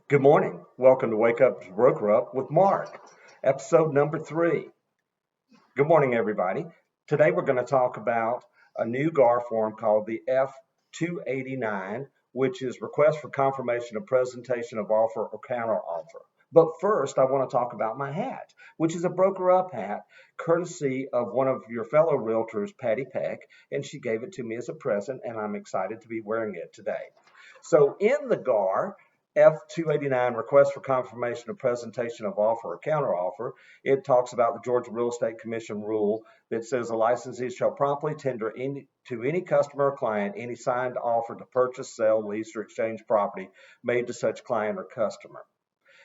Good morning. Welcome to Wake Up to Broker Up with Mark, episode number 3. Good morning, everybody. Today we're going to talk about a new GAR form called the F-289, which is Request for Confirmation of Presentation of Offer or Counter Offer. But first, I want to talk about my hat, which is a Broker Up hat, courtesy of one of your fellow realtors, Patty Peck, and she gave it to me as a present, and I'm excited to be wearing it today. So in the GAR, F-289, Request for Confirmation of Presentation of Offer or Counteroffer, it talks about the Georgia Real Estate Commission rule that says a licensee shall promptly tender to any customer or client any signed offer to purchase, sell, lease, or exchange property made to such client or customer.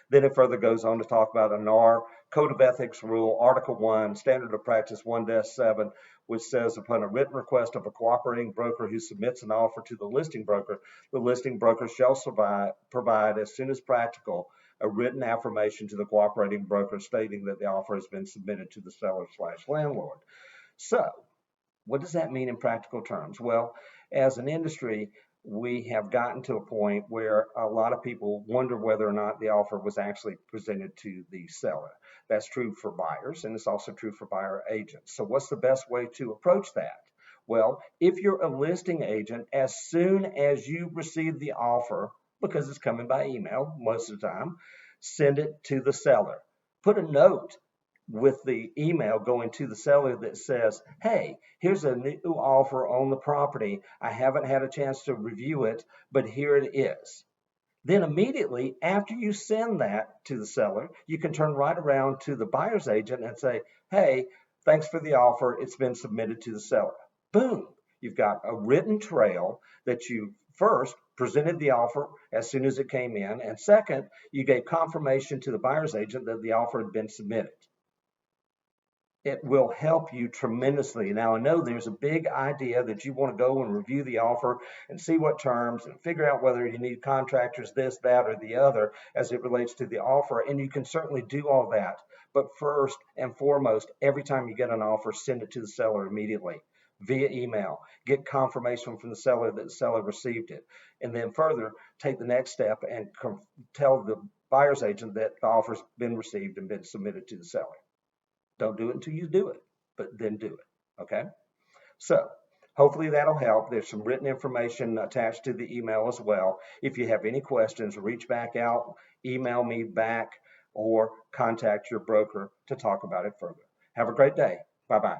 Then it further goes on to talk about a NAR Code of Ethics Rule, Article 1, Standard of Practice 1-7, which says upon a written request of a cooperating broker who submits an offer to the listing broker shall provide as soon as practical a written affirmation to the cooperating broker stating that the offer has been submitted to the seller/landlord. So, what does that mean in practical terms? Well, as an industry, we have gotten to a point where a lot of people wonder whether or not the offer was actually presented to the seller. That's true for buyers, and it's also true for buyer agents. So what's the best way to approach that? Well, if you're a listing agent, as soon as you receive the offer, because it's coming by email most of the time, send it to the seller. Put a note with the email going to the seller that says, hey, here's a new offer on the property. I haven't had a chance to review it, but here it is. Then immediately after you send that to the seller, you can turn right around to the buyer's agent and say, hey, thanks for the offer. It's been submitted to the seller. Boom. You've got a written trail that you first presented the offer as soon as it came in. And second, you gave confirmation to the buyer's agent that the offer had been submitted. It will help you tremendously. Now, I know there's a big idea that you want to go and review the offer and see what terms and figure out whether you need contractors, this, that, or the other as it relates to the offer. And you can certainly do all that. But first and foremost, every time you get an offer, send it to the seller immediately via email. Get confirmation from the seller that the seller received it. And then further, take the next step and tell the buyer's agent that the offer's been received and been submitted to the seller. Don't do it until you do it, but then do it, okay? So hopefully that'll help. There's some written information attached to the email as well. If you have any questions, reach back out, email me back, or contact your broker to talk about it further. Have a great day. Bye-bye.